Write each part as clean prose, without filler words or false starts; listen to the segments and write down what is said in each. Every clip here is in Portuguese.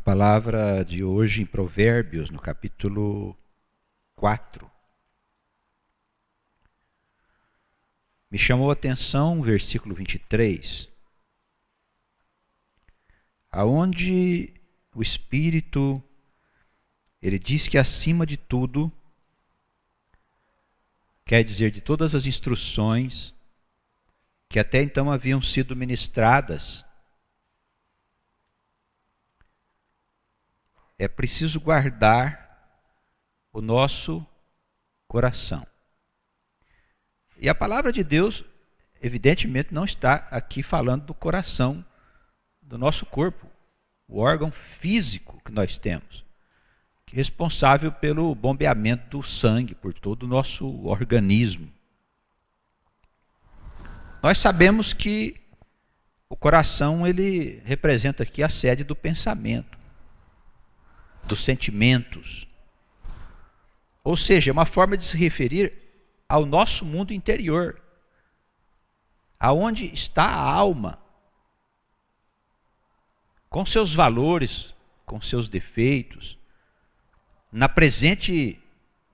palavra de hoje em Provérbios, no capítulo 4. Me chamou a atenção o versículo 23, aonde o Espírito, ele diz que acima de tudo, quer dizer, de todas as instruções que até então haviam sido ministradas, é preciso guardar o nosso coração. E a palavra de Deus, evidentemente, não está aqui falando do coração do nosso corpo, o órgão físico que nós temos, que é responsável pelo bombeamento do sangue por todo o nosso organismo. Nós sabemos que o coração, ele representa aqui a sede do pensamento, dos sentimentos. Ou seja, é uma forma de se referir ao nosso mundo interior, aonde está a alma, com seus valores, com seus defeitos, na presente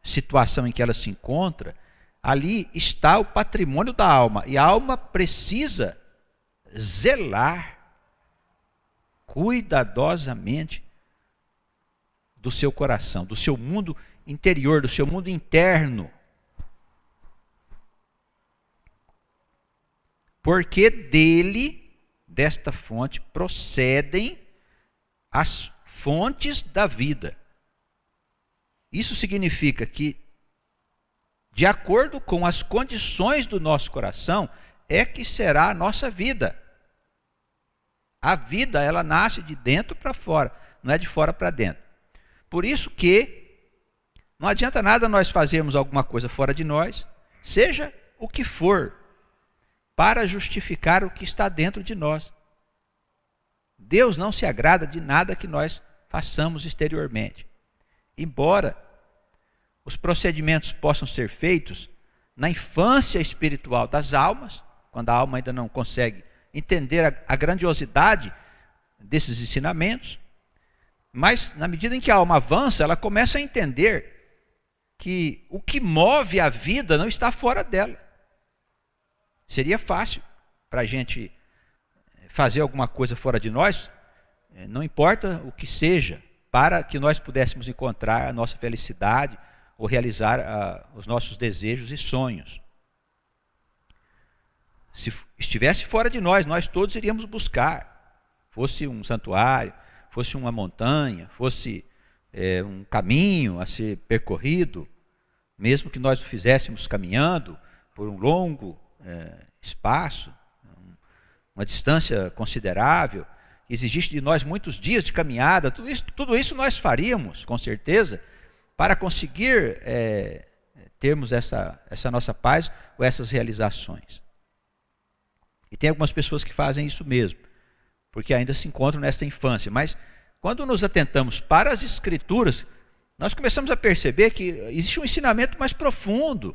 situação em que ela se encontra. Ali está o patrimônio da alma, e a alma precisa zelar cuidadosamente do seu coração, do seu mundo interior, do seu mundo interno. Porque desta fonte, procedem as fontes da vida. Isso significa que, de acordo com as condições do nosso coração, é que será a nossa vida. A vida, ela nasce de dentro para fora, não é de fora para dentro. Por isso que não adianta nada nós fazermos alguma coisa fora de nós, seja o que for, para justificar o que está dentro de nós. Deus não se agrada de nada que nós façamos exteriormente. Embora os procedimentos possam ser feitos na infância espiritual das almas, quando a alma ainda não consegue entender a grandiosidade desses ensinamentos, mas na medida em que a alma avança, ela começa a entender que o que move a vida não está fora dela. Seria fácil para a gente fazer alguma coisa fora de nós, não importa o que seja, para que nós pudéssemos encontrar a nossa felicidade ou realizar os nossos desejos e sonhos. Se estivesse fora de nós, nós todos iríamos buscar, fosse um santuário, fosse uma montanha, fosse um caminho a ser percorrido, mesmo que nós o fizéssemos caminhando por um longo espaço, uma distância considerável, exigisse de nós muitos dias de caminhada, tudo isso nós faríamos, com certeza, para conseguir termos essa nossa paz ou essas realizações. E tem algumas pessoas que fazem isso mesmo, porque ainda se encontram nessa infância. Mas quando nos atentamos para as Escrituras, nós começamos a perceber que existe um ensinamento mais profundo.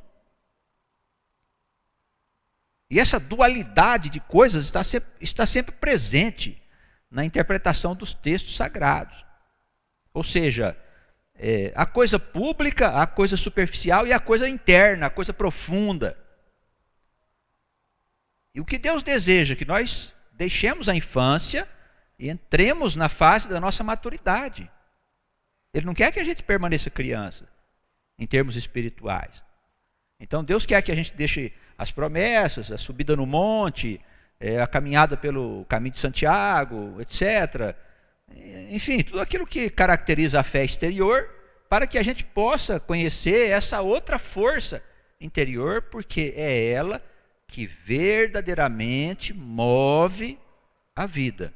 E essa dualidade de coisas está sempre presente na interpretação dos textos sagrados. Ou seja, a coisa pública, a coisa superficial e a coisa interna, a coisa profunda. E o que Deus deseja? Que nós deixemos a infância e entremos na fase da nossa maturidade. Ele não quer que a gente permaneça criança, em termos espirituais. Então Deus quer que a gente deixe as promessas, a subida no monte, a caminhada pelo caminho de Santiago, etc. Enfim, tudo aquilo que caracteriza a fé exterior, para que a gente possa conhecer essa outra força interior, porque é ela que verdadeiramente move a vida.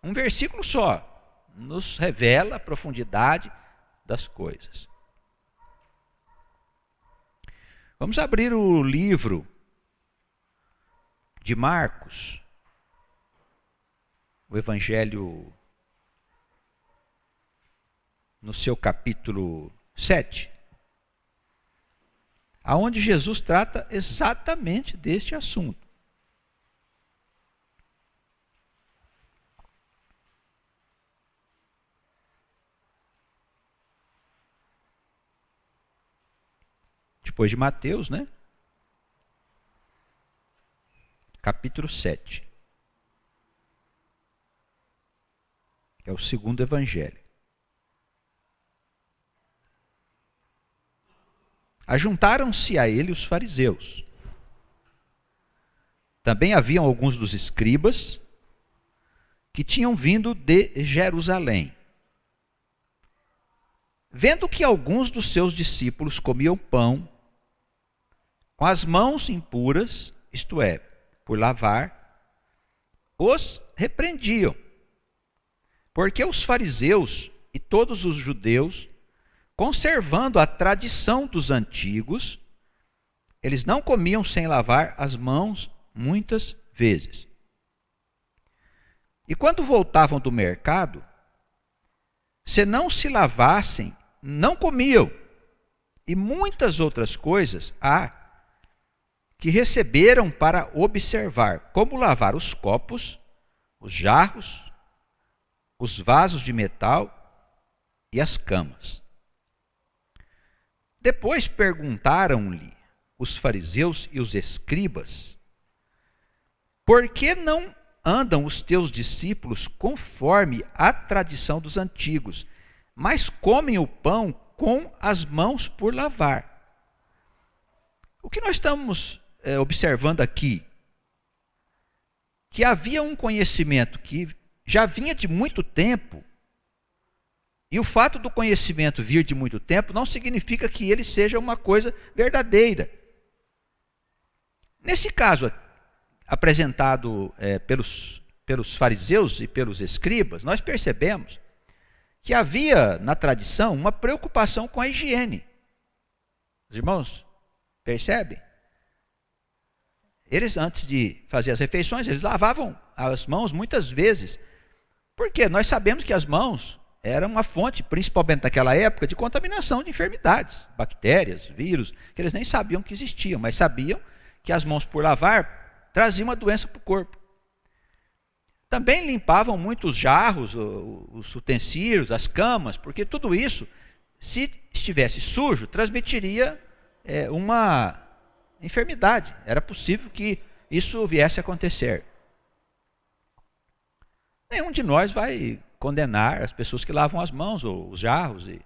Um versículo só nos revela a profundidade das coisas. Vamos abrir o livro de Marcos, o Evangelho, no seu capítulo 7, aonde Jesus trata exatamente deste assunto. depois de Mateus, né? Capítulo 7. É o segundo evangelho. Ajuntaram-se a ele os fariseus. Também haviam alguns dos escribas que tinham vindo de Jerusalém. Vendo que alguns dos seus discípulos comiam pão com as mãos impuras, isto é, por lavar, os repreendiam. Porque os fariseus e todos os judeus, conservando a tradição dos antigos, eles não comiam sem lavar as mãos muitas vezes. E quando voltavam do mercado, se não se lavassem, não comiam. E muitas outras coisas há que receberam para observar, como lavar os copos, os jarros, os vasos de metal e as camas. Depois perguntaram-lhe os fariseus e os escribas: por que não andam os teus discípulos conforme a tradição dos antigos, mas comem o pão com as mãos por lavar? O que nós estamos observando aqui? Que havia um conhecimento que já vinha de muito tempo, e o fato do conhecimento vir de muito tempo não significa que ele seja uma coisa verdadeira. Nesse caso apresentado pelos fariseus e pelos escribas, nós percebemos que havia na tradição uma preocupação com a higiene. Os irmãos percebem? Eles, antes de fazer as refeições, eles lavavam as mãos muitas vezes. Por quê? Nós sabemos que as mãos eram uma fonte, principalmente naquela época, de contaminação de enfermidades, bactérias, vírus, que eles nem sabiam que existiam, mas sabiam que as mãos por lavar traziam uma doença para o corpo. Também limpavam muito os jarros, os utensílios, as camas, porque tudo isso, se estivesse sujo, transmitiria uma enfermidade. Era possível que isso viesse a acontecer. Nenhum de nós vai condenar as pessoas que lavam as mãos, ou os jarros, e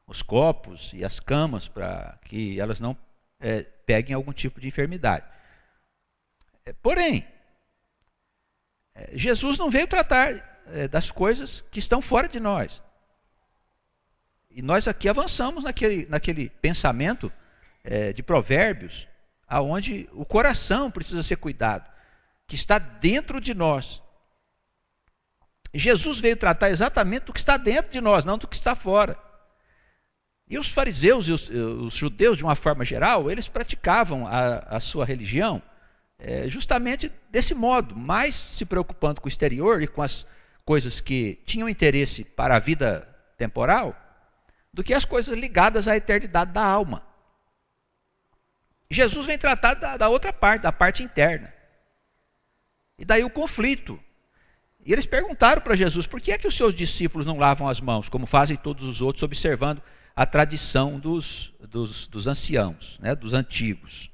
os copos e as camas, para que elas não peguem algum tipo de enfermidade. Porém, Jesus não veio tratar das coisas que estão fora de nós. E nós aqui avançamos naquele pensamento de Provérbios, aonde o coração precisa ser cuidado, que está dentro de nós. E Jesus veio tratar exatamente do que está dentro de nós, não do que está fora. E os fariseus e os judeus, de uma forma geral, eles praticavam a sua religião justamente desse modo, mais se preocupando com o exterior e com as coisas que tinham interesse para a vida temporal, do que as coisas ligadas à eternidade da alma. Jesus vem tratar da outra parte, da parte interna. E daí o conflito. E eles perguntaram para Jesus: por que é que os seus discípulos não lavam as mãos, como fazem todos os outros, observando a tradição dos anciãos, né, dos antigos?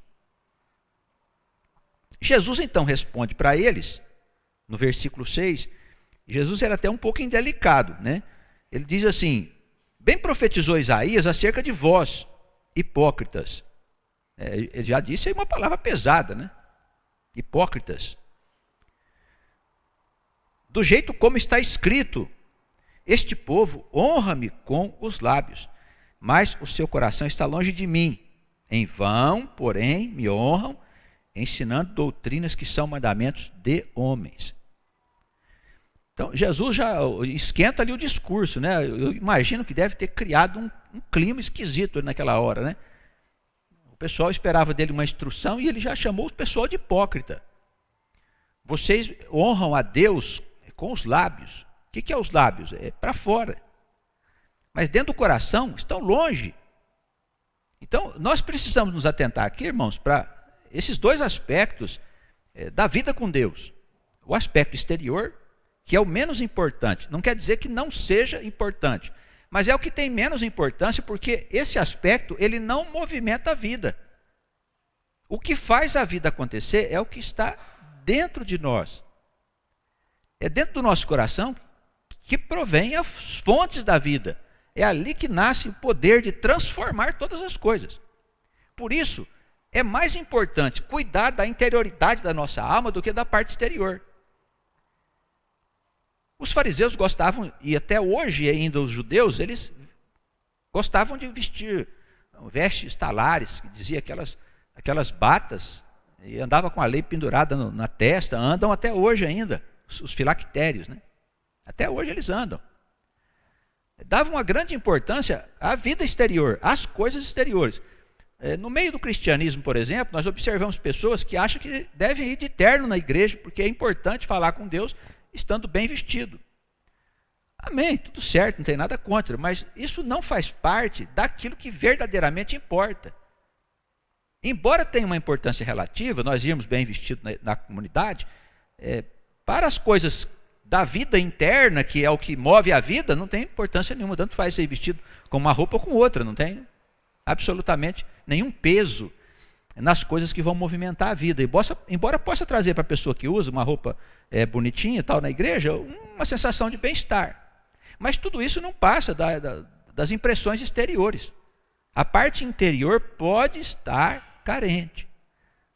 Jesus então responde para eles, no versículo 6, Jesus era até um pouco indelicado, né? Ele diz assim: bem profetizou Isaías acerca de vós, hipócritas. Ele já disse aí uma palavra pesada, né? Hipócritas. Do jeito como está escrito: este povo honra-me com os lábios, mas o seu coração está longe de mim. Em vão, porém, me honram, ensinando doutrinas que são mandamentos de homens. Então, Jesus já esquenta ali o discurso, né? Eu imagino que deve ter criado um clima esquisito naquela hora, né? O pessoal esperava dele uma instrução e ele já chamou o pessoal de hipócrita. Vocês honram a Deus com os lábios. O que é os lábios? É para fora. Mas dentro do coração estão longe. Então, nós precisamos nos atentar aqui, irmãos, para esses dois aspectos da vida com Deus. O aspecto exterior, que é o menos importante. Não quer dizer que não seja importante, mas é o que tem menos importância, porque esse aspecto ele não movimenta a vida. O que faz a vida acontecer é o que está dentro de nós. É dentro do nosso coração que provém as fontes da vida. É ali que nasce o poder de transformar todas as coisas. Por isso, é mais importante cuidar da interioridade da nossa alma do que da parte exterior. Os fariseus gostavam, e até hoje ainda os judeus, eles gostavam de vestir vestes talares, que dizia aquelas batas, e andava com a lei pendurada na testa, andam até hoje ainda, os filactérios, né? Até hoje eles andam. Davam uma grande importância à vida exterior, às coisas exteriores. No meio do cristianismo, por exemplo, nós observamos pessoas que acham que devem ir de terno na igreja, porque é importante falar com Deus estando bem vestido. Amém, tudo certo, não tem nada contra, mas isso não faz parte daquilo que verdadeiramente importa. Embora tenha uma importância relativa, nós irmos bem vestidos na comunidade, para as coisas da vida interna, que é o que move a vida, não tem importância nenhuma, tanto faz ser vestido com uma roupa ou com outra, não tem absolutamente nenhum peso nas coisas que vão movimentar a vida. Embora possa trazer para a pessoa que usa uma roupa bonitinha e tal na igreja, uma sensação de bem-estar. Mas tudo isso não passa das impressões exteriores. A parte interior pode estar carente,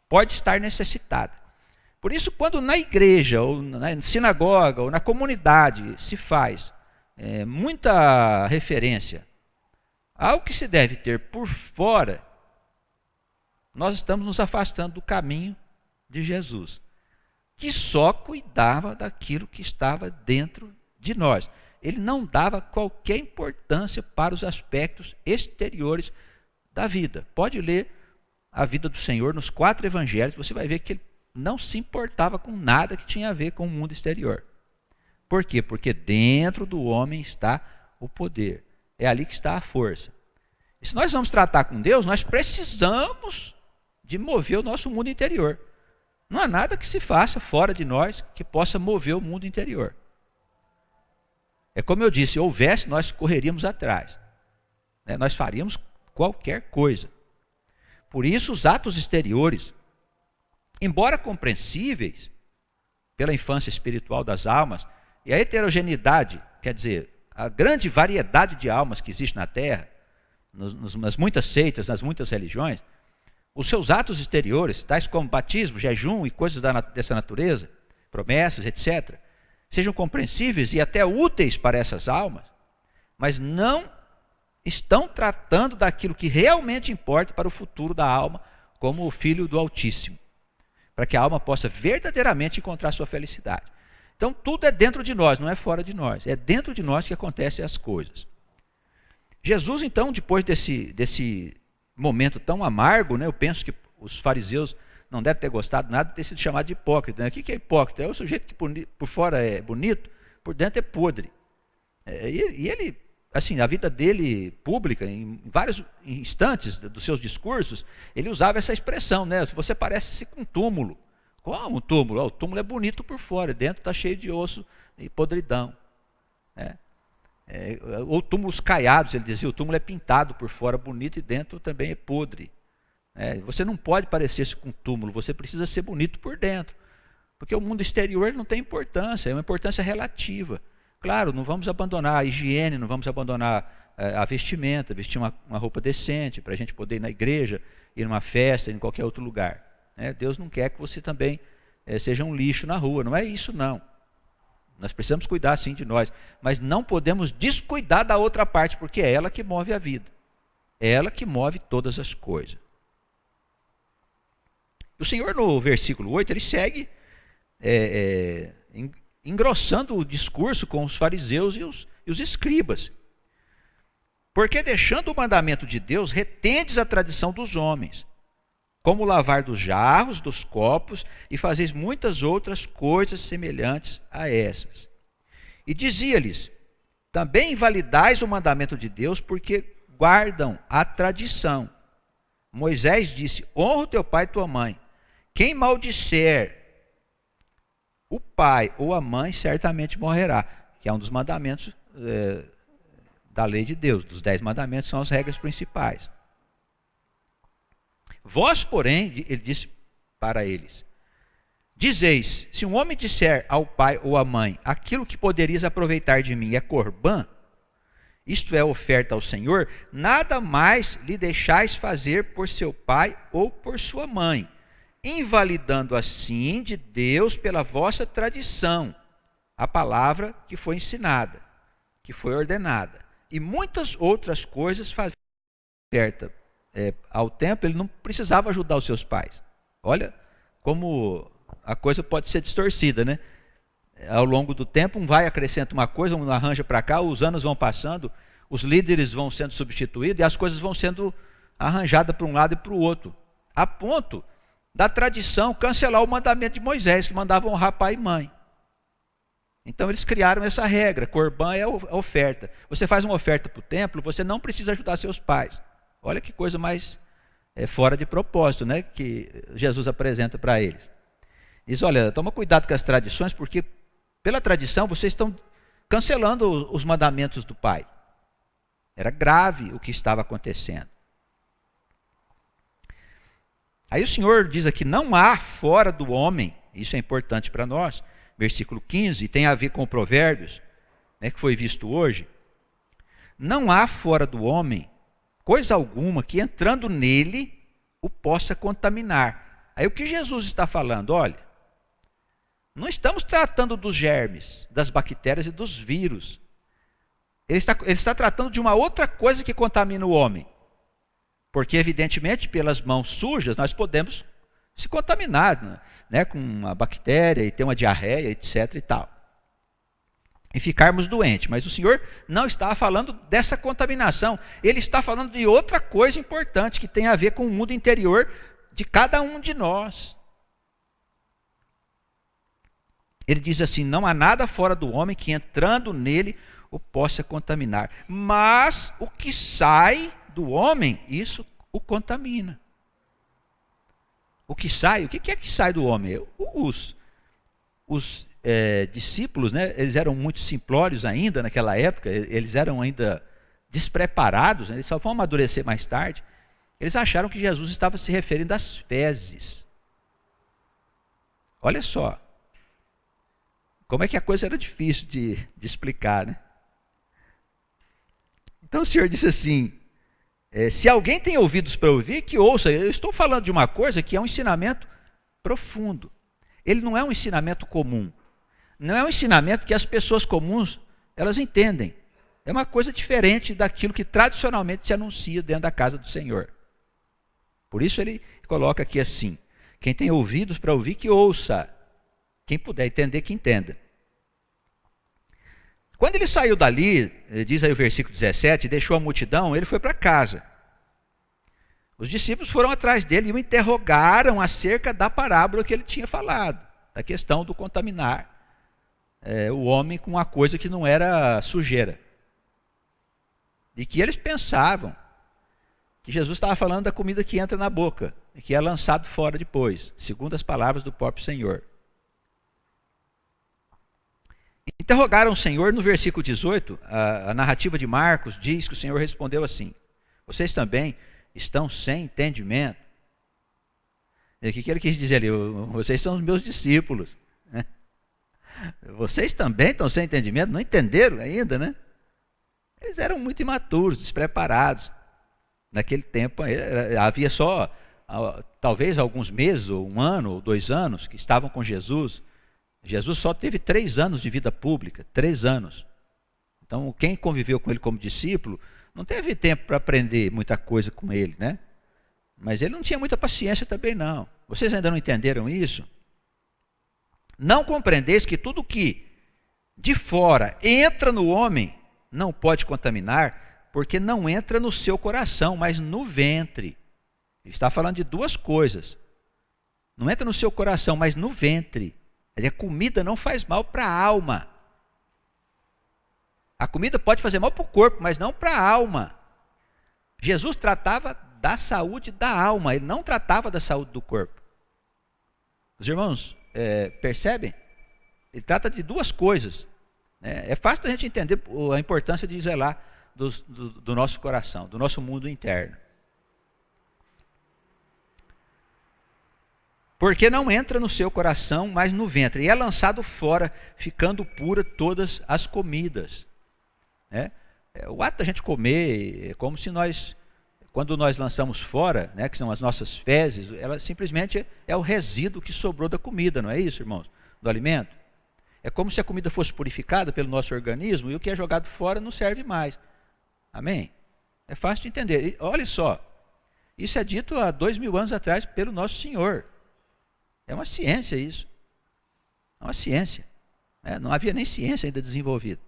pode estar necessitada. Por isso, quando na igreja, ou na sinagoga, ou na comunidade se faz muita referência ao que se deve ter por fora, nós estamos nos afastando do caminho de Jesus, que só cuidava daquilo que estava dentro de nós. Ele não dava qualquer importância para os aspectos exteriores da vida. Pode ler a vida do Senhor nos 4 evangelhos, você vai ver que ele não se importava com nada que tinha a ver com o mundo exterior. Por quê? Porque dentro do homem está o poder. É ali que está a força. E se nós vamos tratar com Deus, nós precisamos de mover o nosso mundo interior. Não há nada que se faça fora de nós que possa mover o mundo interior. É como eu disse, se houvesse, nós correríamos atrás. Nós faríamos qualquer coisa. Por isso, os atos exteriores, embora compreensíveis pela infância espiritual das almas, e a heterogeneidade, quer dizer, a grande variedade de almas que existe na Terra, nas muitas seitas, nas muitas religiões, os seus atos exteriores, tais como batismo, jejum e coisas dessa natureza, promessas, etc., sejam compreensíveis e até úteis para essas almas, mas não estão tratando daquilo que realmente importa para o futuro da alma, como o Filho do Altíssimo, para que a alma possa verdadeiramente encontrar sua felicidade. Então, tudo é dentro de nós, não é fora de nós. É dentro de nós que acontecem as coisas. Jesus, então, depois desse momento tão amargo, eu penso que os fariseus não devem ter gostado nada de ter sido chamado de hipócrita. O que é hipócrita? É o sujeito que por fora é bonito, por dentro é podre. E ele, assim, a vida dele pública, em vários instantes dos seus discursos, ele usava essa expressão, você parece-se com um túmulo. Como um túmulo? O túmulo é bonito por fora, dentro está cheio de osso e podridão. Ou túmulos caiados, ele dizia, o túmulo é pintado por fora bonito e dentro também é podre. Você não pode parecer-se com um túmulo, você precisa ser bonito por dentro. Porque o mundo exterior não tem importância, é uma importância relativa. Claro, não vamos abandonar a higiene, não vamos abandonar a vestimenta, vestir uma roupa decente, para a gente poder ir na igreja, ir numa festa, ir em qualquer outro lugar. Deus não quer que você também seja um lixo na rua, não é isso não. Nós precisamos cuidar sim de nós, mas não podemos descuidar da outra parte, porque é ela que move a vida. É ela que move todas as coisas. O Senhor, no versículo 8, ele segue engrossando o discurso com os fariseus e os escribas. Porque deixando o mandamento de Deus, retendes a tradição dos homens, como o lavar dos jarros, dos copos, e fazeis muitas outras coisas semelhantes a essas. E dizia-lhes, também invalidais o mandamento de Deus, porque guardam a tradição. Moisés disse, honra o teu pai e tua mãe. Quem maldisser o pai ou a mãe, certamente morrerá. Que é um dos mandamentos da lei de Deus. Dos 10 mandamentos são as regras principais. Vós, porém, ele disse para eles, dizeis, se um homem disser ao pai ou à mãe, aquilo que poderias aproveitar de mim é corbã, isto é, oferta ao Senhor, nada mais lhe deixais fazer por seu pai ou por sua mãe, invalidando assim de Deus pela vossa tradição a palavra que foi ensinada, que foi ordenada. E muitas outras coisas faziam oferta ao templo, ele não precisava ajudar os seus pais. Olha como a coisa pode ser distorcida, né? Ao longo do tempo, um vai acrescenta uma coisa, um arranja para cá, os anos vão passando, os líderes vão sendo substituídos e as coisas vão sendo arranjadas para um lado e para o outro, a ponto da tradição cancelar o mandamento de Moisés, que mandava honrar pai e mãe. Então eles criaram essa regra, corbã é a oferta. Você faz uma oferta para o templo, você não precisa ajudar seus pais. Olha que coisa mais fora de propósito, né, que Jesus apresenta para eles. Diz, olha, toma cuidado com as tradições, porque pela tradição vocês estão cancelando os mandamentos do Pai. Era grave o que estava acontecendo. Aí o Senhor diz aqui, não há fora do homem, isso é importante para nós, versículo 15, tem a ver com Provérbios, né, que foi visto hoje. Não há fora do homem coisa alguma que entrando nele o possa contaminar. Aí o que Jesus está falando? Olha, não estamos tratando dos germes, das bactérias e dos vírus. Ele está tratando de uma outra coisa que contamina o homem. Porque, evidentemente, pelas mãos sujas, nós podemos se contaminar, né, com uma bactéria e ter uma diarreia, etc. e tal. E ficarmos doentes. Mas o Senhor não está falando dessa contaminação. Ele está falando de outra coisa importante que tem a ver com o mundo interior de cada um de nós. Ele diz assim, não há nada fora do homem que entrando nele o possa contaminar. Mas o que sai do homem, isso o contamina. O que sai, o que é que sai do homem? Os discípulos, né, eles eram muito simplórios ainda naquela época, eles eram ainda despreparados, né, eles só vão amadurecer mais tarde. Eles acharam que Jesus estava se referindo às fezes. Olha só, como é que a coisa era difícil de explicar, né? Então o Senhor disse assim, se alguém tem ouvidos para ouvir, que ouça. Eu estou falando de uma coisa que é um ensinamento profundo. Ele não é um ensinamento comum. Não é um ensinamento que as pessoas comuns, elas entendem. É uma coisa diferente daquilo que tradicionalmente se anuncia dentro da casa do Senhor. Por isso ele coloca aqui assim, quem tem ouvidos para ouvir, que ouça. Quem puder entender, que entenda. Quando ele saiu dali, diz aí o versículo 17, deixou a multidão, ele foi para casa. Os discípulos foram atrás dele e o interrogaram acerca da parábola que ele tinha falado, da questão do contaminar o homem com uma coisa que não era sujeira. E que eles pensavam que Jesus estava falando da comida que entra na boca e que é lançado fora depois, segundo as palavras do próprio Senhor. Interrogaram o Senhor no versículo 18, a narrativa de Marcos diz que o Senhor respondeu assim, vocês também estão sem entendimento. E o que ele quis dizer ali? Vocês são os meus discípulos. Né? Vocês também estão sem entendimento? Não entenderam ainda, né? Eles eram muito imaturos, despreparados. Naquele tempo havia só, talvez alguns meses, ou 1 ano, ou 2 anos, que estavam com Jesus. Jesus só teve 3 anos de vida pública, 3 anos. Então, quem conviveu com ele como discípulo, não teve tempo para aprender muita coisa com ele, né? Mas ele não tinha muita paciência também, não. Vocês ainda não entenderam isso? Não compreendeis que tudo que de fora entra no homem não pode contaminar, porque não entra no seu coração, mas no ventre. Ele está falando de 2 coisas. Não entra no seu coração, mas no ventre. A comida não faz mal para a alma. A comida pode fazer mal para o corpo, mas não para a alma. Jesus tratava da saúde da alma, ele não tratava da saúde do corpo. Os irmãos percebem? Ele trata de 2 coisas. É fácil da gente entender a importância de zelar do nosso coração, do nosso mundo interno. porque não entra no seu coração, mas no ventre, e é lançado fora, ficando pura todas as comidas. Né? O ato da gente comer é como se nós, quando nós lançamos fora, né, que são as nossas fezes, ela simplesmente é o resíduo que sobrou da comida, não é isso, irmãos? Do alimento. É como se a comida fosse purificada pelo nosso organismo e o que é jogado fora não serve mais. Amém? É fácil de entender. E olha só, isso é dito há 2000 anos atrás pelo nosso Senhor. É uma ciência isso. É uma ciência. Né? Não havia nem ciência ainda desenvolvida.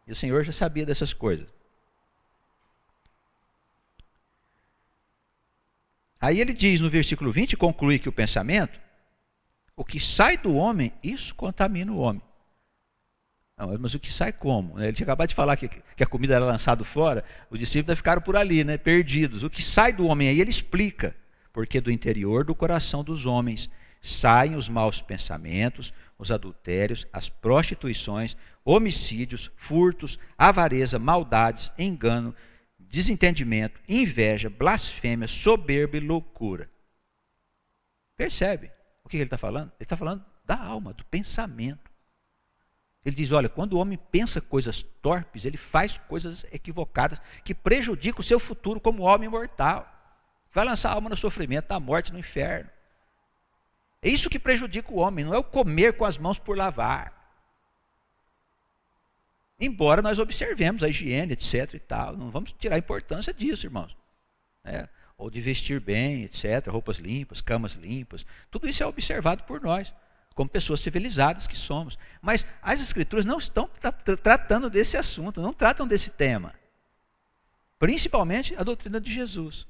E o Senhor já sabia dessas coisas. Aí ele diz no versículo 20, conclui que o pensamento, o que sai do homem, isso contamina o homem. Não, mas o que sai como? Ele tinha acabado de falar que a comida era lançada fora, os discípulos ficaram por ali, né, perdidos. O que sai do homem, aí ele explica, porque do interior do coração dos homens saem os maus pensamentos, os adultérios, as prostituições, homicídios, furtos, avareza, maldades, engano, desentendimento, inveja, blasfêmia, soberba e loucura. Percebe o que ele está falando? Ele está falando da alma, do pensamento. Ele diz, olha, quando o homem pensa coisas torpes, ele faz coisas equivocadas que prejudicam o seu futuro como homem mortal. Vai lançar a alma no sofrimento, na morte, no inferno. É isso que prejudica o homem, não é o comer com as mãos por lavar. Embora nós observemos a higiene, etc. e tal, não vamos tirar a importância disso, irmãos. Ou de vestir bem, etc., roupas limpas, camas limpas. Tudo isso é observado por nós, como pessoas civilizadas que somos. Mas as Escrituras não estão tratando desse assunto, não tratam desse tema. Principalmente a doutrina de Jesus,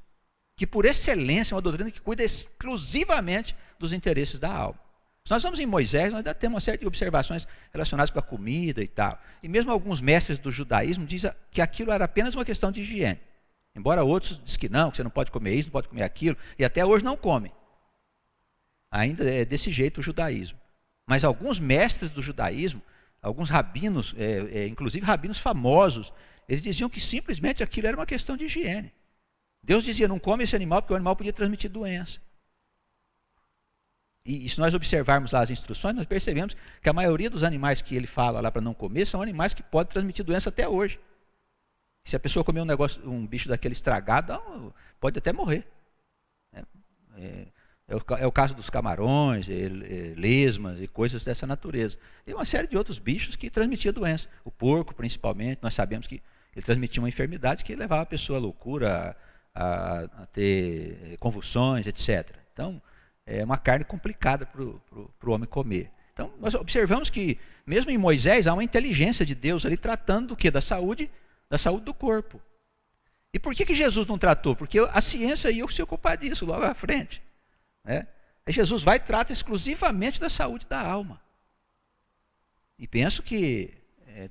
que por excelência é uma doutrina que cuida exclusivamente dos interesses da alma. Se nós vamos em Moisés, nós ainda temos uma série de observações relacionadas com a comida e tal. E mesmo alguns mestres do judaísmo dizem que aquilo era apenas uma questão de higiene. Embora outros dizem que você não pode comer isso, não pode comer aquilo, e até hoje não comem. Ainda é desse jeito o judaísmo. Mas alguns mestres do judaísmo, alguns rabinos, inclusive rabinos famosos, eles diziam que simplesmente aquilo era uma questão de higiene. Deus dizia, não come esse animal porque o animal podia transmitir doença. E se nós observarmos lá as instruções, nós percebemos que a maioria dos animais que ele fala lá para não comer são animais que podem transmitir doença até hoje. Se a pessoa comer um bicho daquele estragado, pode até morrer. É o caso dos camarões, lesmas e coisas dessa natureza. E uma série de outros bichos que transmitiam doença. O porco, principalmente, nós sabemos que ele transmitia uma enfermidade que levava a pessoa à loucura, a ter convulsões, etc. Então, é uma carne complicada para o homem comer. Então, nós observamos que, mesmo em Moisés, há uma inteligência de Deus ali tratando do quê? Da saúde do corpo. E por que Jesus não tratou? Porque a ciência ia se ocupar disso logo à frente. Aí Jesus vai e trata exclusivamente da saúde da alma. E penso que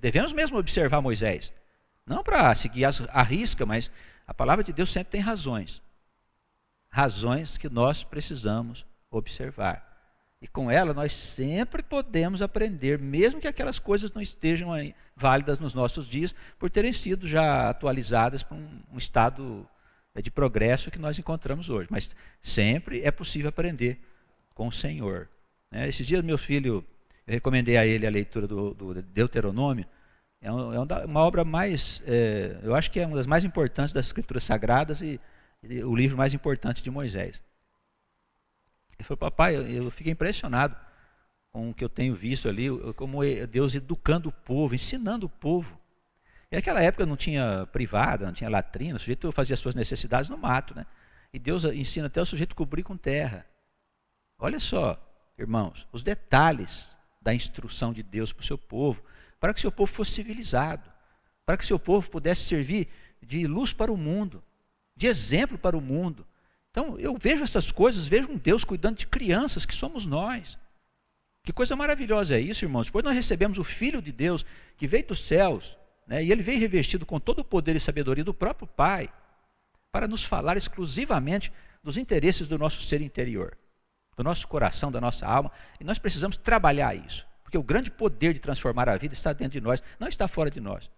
devemos mesmo observar Moisés. Não para seguir a risca, mas a palavra de Deus sempre tem razões. Razões que nós precisamos observar. E com ela nós sempre podemos aprender, mesmo que aquelas coisas não estejam válidas nos nossos dias, por terem sido já atualizadas para um estado de progresso que nós encontramos hoje. Mas sempre é possível aprender com o Senhor. Esses dias meu filho, eu recomendei a ele a leitura do Deuteronômio. É uma obra mais, eu acho que é uma das mais importantes das Escrituras Sagradas e o livro mais importante de Moisés. Ele falou, papai, eu fiquei impressionado com o que eu tenho visto ali, como Deus educando o povo, ensinando o povo. E naquela época não tinha privada, não tinha latrina, o sujeito fazia as suas necessidades no mato, né? E Deus ensina até o sujeito cobrir com terra. Olha só, irmãos, os detalhes da instrução de Deus para o seu povo, para que o seu povo fosse civilizado, para que o seu povo pudesse servir de luz para o mundo, de exemplo para o mundo. Então, eu vejo essas coisas, vejo um Deus cuidando de crianças, que somos nós. Que coisa maravilhosa é isso, irmãos. Depois nós recebemos o Filho de Deus, que veio dos céus, né, e ele veio revestido com todo o poder e sabedoria do próprio Pai, para nos falar exclusivamente dos interesses do nosso ser interior, do nosso coração, da nossa alma, e nós precisamos trabalhar isso, porque o grande poder de transformar a vida está dentro de nós, não está fora de nós.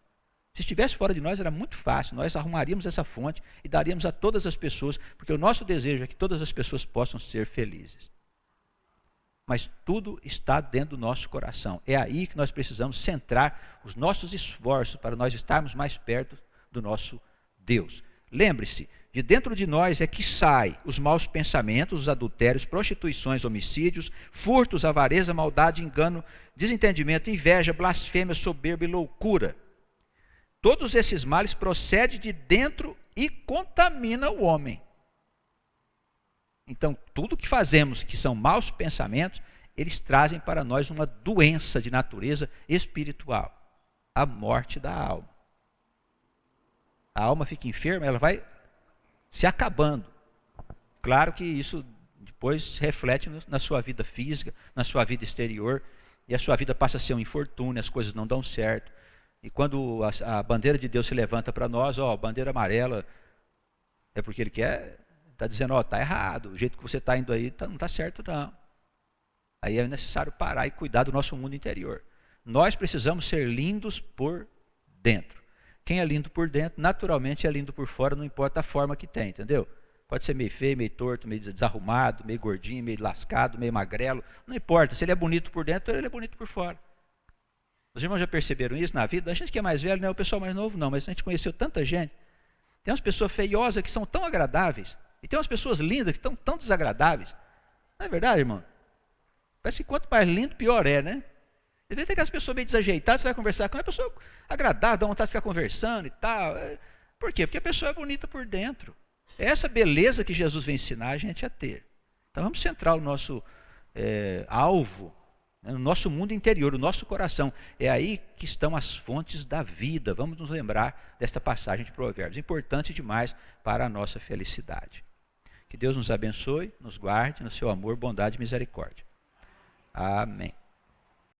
Se estivesse fora de nós era muito fácil, nós arrumaríamos essa fonte e daríamos a todas as pessoas, porque o nosso desejo é que todas as pessoas possam ser felizes. mas tudo está dentro do nosso coração. É aí que nós precisamos centrar os nossos esforços para nós estarmos mais perto do nosso Deus. Lembre-se, de dentro de nós é que saem os maus pensamentos, os adultérios, prostituições, homicídios, furtos, avareza, maldade, engano, desentendimento, inveja, blasfêmia, soberba e loucura. Todos esses males procedem de dentro e contaminam o homem. Então, tudo que fazemos que são maus pensamentos, eles trazem para nós uma doença de natureza espiritual, a morte da alma. A alma fica enferma, ela vai se acabando. Claro que isso depois se reflete na sua vida física, na sua vida exterior, e a sua vida passa a ser um infortúnio, as coisas não dão certo. E quando a bandeira de Deus se levanta para nós, bandeira amarela, é porque Ele quer, está dizendo, está errado, o jeito que você está indo aí não está certo não. Aí é necessário parar e cuidar do nosso mundo interior. Nós precisamos ser lindos por dentro. Quem é lindo por dentro, naturalmente é lindo por fora, não importa a forma que tem, entendeu? Pode ser meio feio, meio torto, meio desarrumado, meio gordinho, meio lascado, meio magrelo, não importa. Se ele é bonito por dentro, ele é bonito por fora. Os irmãos já perceberam isso na vida? A gente que é mais velho, não é o pessoal mais novo não, mas a gente conheceu tanta gente. Tem umas pessoas feiosas que são tão agradáveis, e tem umas pessoas lindas que estão tão desagradáveis. Não é verdade, irmão? Parece que quanto mais lindo, pior é, né? Às vezes tem aquelas pessoas meio desajeitadas, você vai conversar com uma pessoa agradável, dá vontade de ficar conversando e tal. Por quê? Porque a pessoa é bonita por dentro. É essa beleza que Jesus vem ensinar a gente a ter. Então vamos centrar o nosso alvo, né, no nosso mundo interior, o nosso coração. É aí que estão as fontes da vida. Vamos nos lembrar desta passagem de Provérbios. Importante demais para a nossa felicidade. Que Deus nos abençoe, nos guarde no seu amor, bondade e misericórdia. Amém.